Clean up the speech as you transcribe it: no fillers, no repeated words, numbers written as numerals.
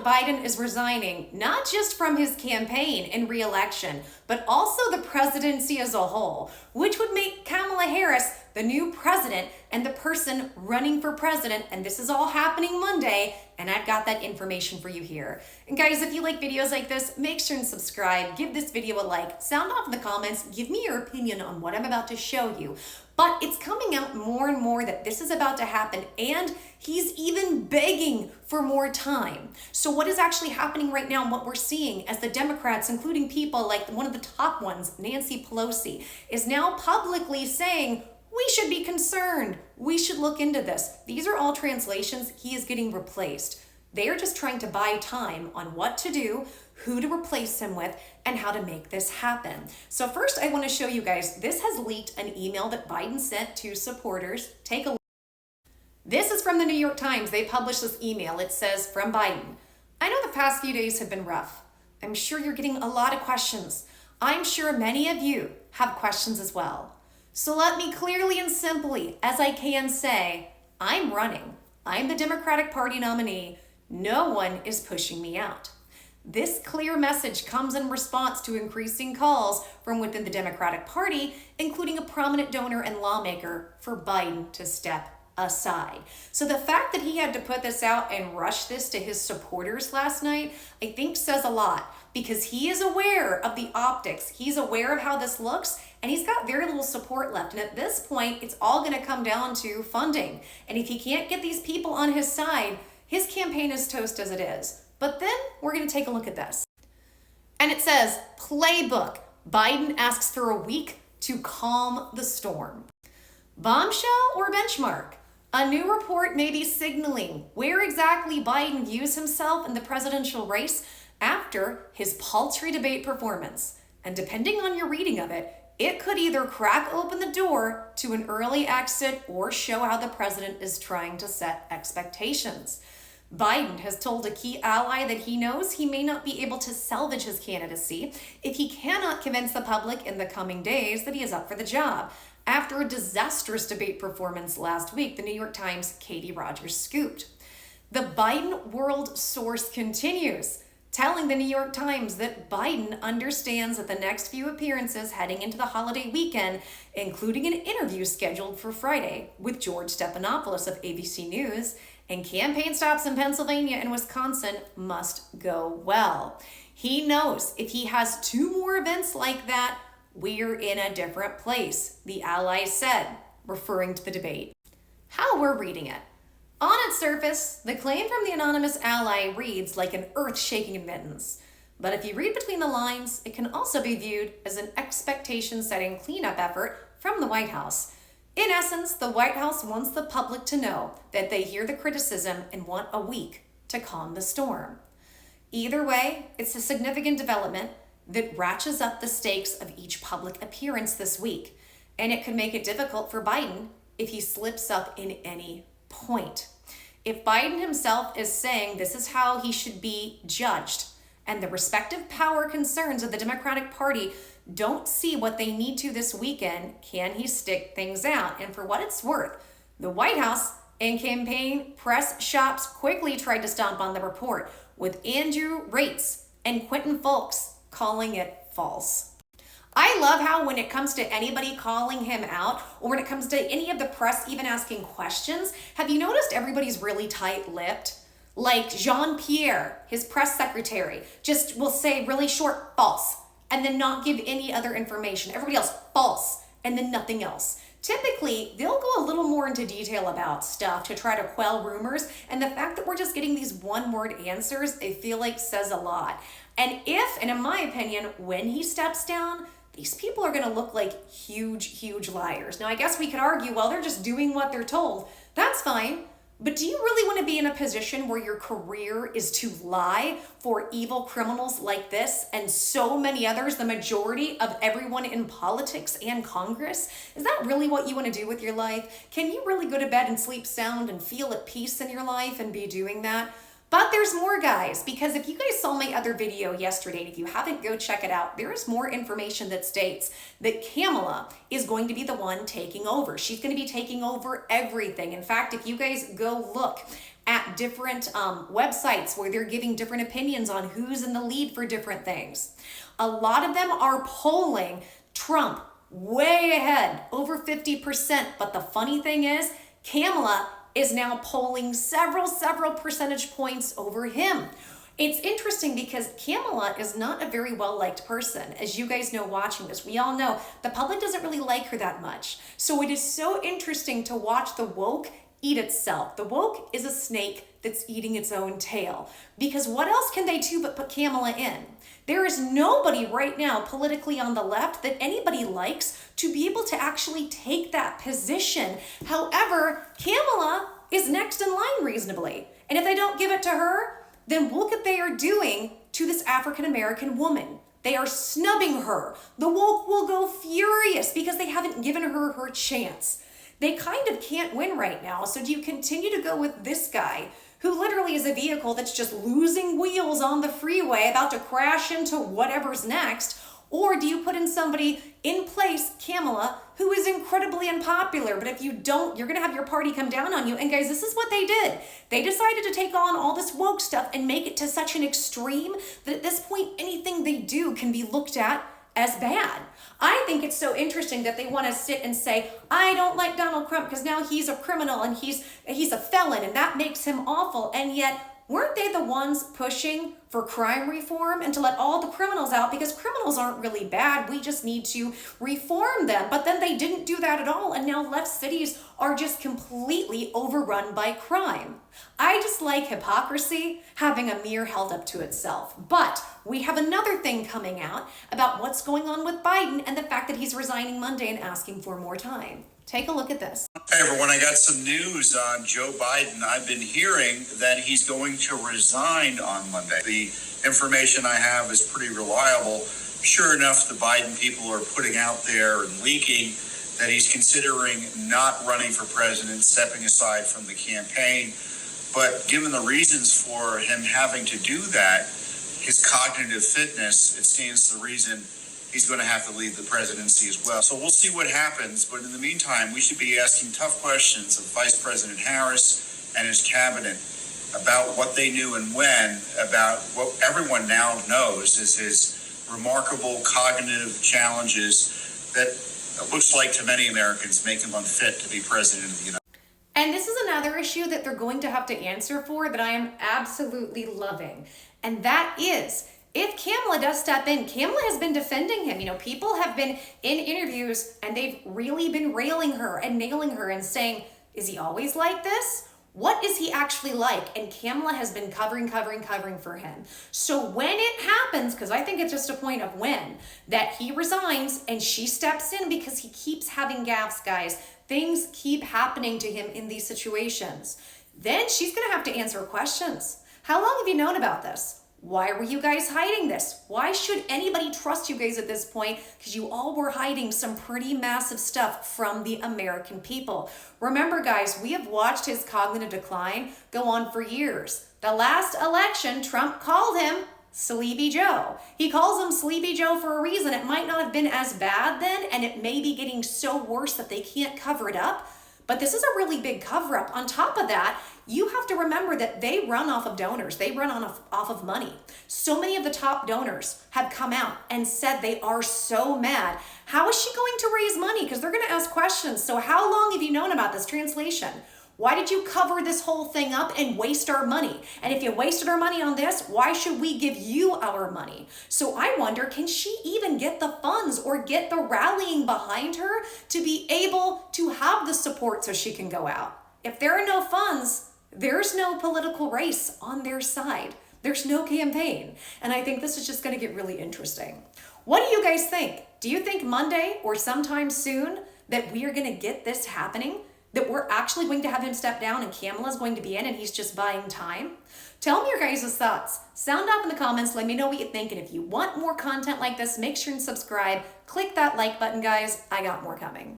Biden is resigning, not just from his campaign and re-election, but also the presidency as a whole, which would make Kamala Harris the new president and the person running for president. And this is all happening Monday, and I've got that information for you here. And guys, if you like videos like this, make sure and subscribe, give this video a like, sound off in the comments, give me your opinion on what I'm about to show you. But it's coming out more and more that this is about to happen, and he's even begging for more time. So what is actually happening right now and what we're seeing as the Democrats, including people like one of the top ones, Nancy Pelosi, is now publicly saying, we should be concerned. We should look into this. These are all translations. He is getting replaced. They are just trying to buy time on what to do, who to replace him with, and how to make this happen. So first, I want to show you guys, this has leaked an email that Biden sent to supporters. Take a look. This is from the New York Times. They published this email. It says, from Biden, I know the past few days have been rough. I'm sure you're getting a lot of questions. I'm sure many of you have questions as well. So let me clearly and simply, as I can say, I'm running. I'm the Democratic Party nominee. No one is pushing me out. This clear message comes in response to increasing calls from within the Democratic Party, including a prominent donor and lawmaker, for Biden to step aside. So the fact that he had to put this out and rush this to his supporters last night, I think says a lot, because he is aware of the optics. He's aware of how this looks, and he's got very little support left. And at this point, it's all going to come down to funding. And if he can't get these people on his side, his campaign is toast as it is. But then we're going to take a look at this. And it says, playbook. Biden asks for a week to calm the storm. Bombshell or benchmark? A new report may be signaling where exactly Biden views himself in the presidential race after his paltry debate performance. And depending on your reading of it, it could either crack open the door to an early exit or show how the president is trying to set expectations. Biden has told a key ally that he knows he may not be able to salvage his candidacy if he cannot convince the public in the coming days that he is up for the job. After a disastrous debate performance last week, the New York Times' Katie Rogers scooped. The Biden world source continues, telling the New York Times that Biden understands that the next few appearances heading into the holiday weekend, including an interview scheduled for Friday with George Stephanopoulos of ABC News, and campaign stops in Pennsylvania and Wisconsin must go well. He knows if he has two more events like that, we're in a different place, the ally said, referring to the debate. How we're reading it. On its surface, the claim from the anonymous ally reads like an earth-shaking admittance. But if you read between the lines, it can also be viewed as an expectation-setting cleanup effort from the White House. In essence, the White House wants the public to know that they hear the criticism and want a week to calm the storm. Either way, it's a significant development that ratchets up the stakes of each public appearance this week, and it could make it difficult for Biden if he slips up in any point. If Biden himself is saying this is how he should be judged, and the respective power concerns of the Democratic Party don't see what they need to this weekend, can he stick things out? And for what it's worth, the White House and campaign press shops quickly tried to stomp on the report, with Andrew Raitz and Quentin Fulks calling it false. I love how when it comes to anybody calling him out, or when it comes to any of the press even asking questions, have you noticed everybody's really tight-lipped? Like Jean-Pierre, his press secretary, just will say really short, false, and then not give any other information. Everybody else, false, and then nothing else. Typically, they'll go a little more into detail about stuff to try to quell rumors, and the fact that we're just getting these one-word answers, I feel like says a lot. And in my opinion, when he steps down, these people are gonna look like huge liars. Now, I guess we could argue, well, they're just doing what they're told. That's fine. But do you really want to be in a position where your career is to lie for evil criminals like this and so many others, the majority of everyone in politics and Congress? Is that really what you want to do with your life? Can you really go to bed and sleep sound and feel at peace in your life and be doing that? But there's more, guys, because if you guys saw my other video yesterday, and if you haven't, go check it out. There is more information that states that Kamala is going to be the one taking over. She's going to be taking over everything. In fact, if you guys go look at different websites where they're giving different opinions on who's in the lead for different things. A lot of them are polling Trump way ahead, over 50%. But the funny thing is, Kamala is now polling several percentage points over him. It's interesting because Kamala is not a very well-liked person. As you guys know watching this, we all know the public doesn't really like her that much. So it is so interesting to watch the woke eat itself. The woke is a snake that's eating its own tail. Because what else can they do but put Kamala in? There is nobody right now politically on the left that anybody likes to be able to actually take that position. However, Kamala is next in line reasonably. And if they don't give it to her, then look what they are doing to this African-American woman. They are snubbing her. The woke will go furious because they haven't given her her chance. They kind of can't win right now. So do you continue to go with this guy who literally is a vehicle that's just losing wheels on the freeway, about to crash into whatever's next? Or do you put in somebody in place, Kamala, who is incredibly unpopular, but if you don't, you're gonna have your party come down on you. And guys, this is what they did. They decided to take on all this woke stuff and make it to such an extreme that at this point, anything they do can be looked at as bad. I think it's so interesting that they want to sit and say, I don't like Donald Trump because now he's a criminal and he's a felon and that makes him awful. And yet, weren't they the ones pushing for crime reform and to let all the criminals out? Because criminals aren't really bad. We just need to reform them. But then they didn't do that at all. And now left cities are just completely overrun by crime. I just like hypocrisy having a mirror held up to itself. But we have another thing coming out about what's going on with Biden and the fact that he's resigning Monday and asking for more time. Take a look at this. Hey everyone, I got some news on Joe Biden. I've been hearing that he's going to resign on Monday. The information I have is pretty reliable. Sure enough, the Biden people are putting out there and leaking that he's considering not running for president, stepping aside from the campaign. But given the reasons for him having to do that, his cognitive fitness, it stands to reason he's going to have to leave the presidency as well. So we'll see what happens. But in the meantime, we should be asking tough questions of Vice President Harris and his cabinet about what they knew and when, about what everyone now knows is his remarkable cognitive challenges that it looks like to many Americans make him unfit to be president of the United States. And this is another issue that they're going to have to answer for that I am absolutely loving. And that is, if Kamala does step in, Kamala has been defending him. You know, people have been in interviews and they've really been railing her and nailing her and saying, is he always like this? What is he actually like? And Kamala has been covering for him. So when it happens, because I think it's just a point of when, that he resigns and she steps in because he keeps having gaffes, guys. Things keep happening to him in these situations. Then she's going to have to answer questions. How long have you known about this? Why were you guys hiding this? Why should anybody trust you guys at this point? Because you all were hiding some pretty massive stuff from the American people. Remember, guys, we have watched his cognitive decline go on for years. The last election, Trump called him Sleepy Joe. He calls him Sleepy Joe for a reason. It might not have been as bad then, and it may be getting so worse that they can't cover it up. But this is a really big cover-up. On top of that, you have to remember that they run off of donors. They run off of money. So many of the top donors have come out and said they are so mad. How is she going to raise money? Because they're going to ask questions. So how long have you known about this? Translation. Why did you cover this whole thing up and waste our money? And if you wasted our money on this, why should we give you our money? So I wonder, can she even get the funds or get the rallying behind her to be able to have the support so she can go out? If there are no funds, there's no political race on their side. There's no campaign. And I think this is just going to get really interesting. What do you guys think? Do you think Monday or sometime soon that we are going to get this happening? That we're actually going to have him step down and Kamala's going to be in and he's just buying time? Tell me your guys' thoughts. Sound off in the comments. Let me know what you think. And if you want more content like this, make sure and subscribe. Click that like button, guys. I got more coming.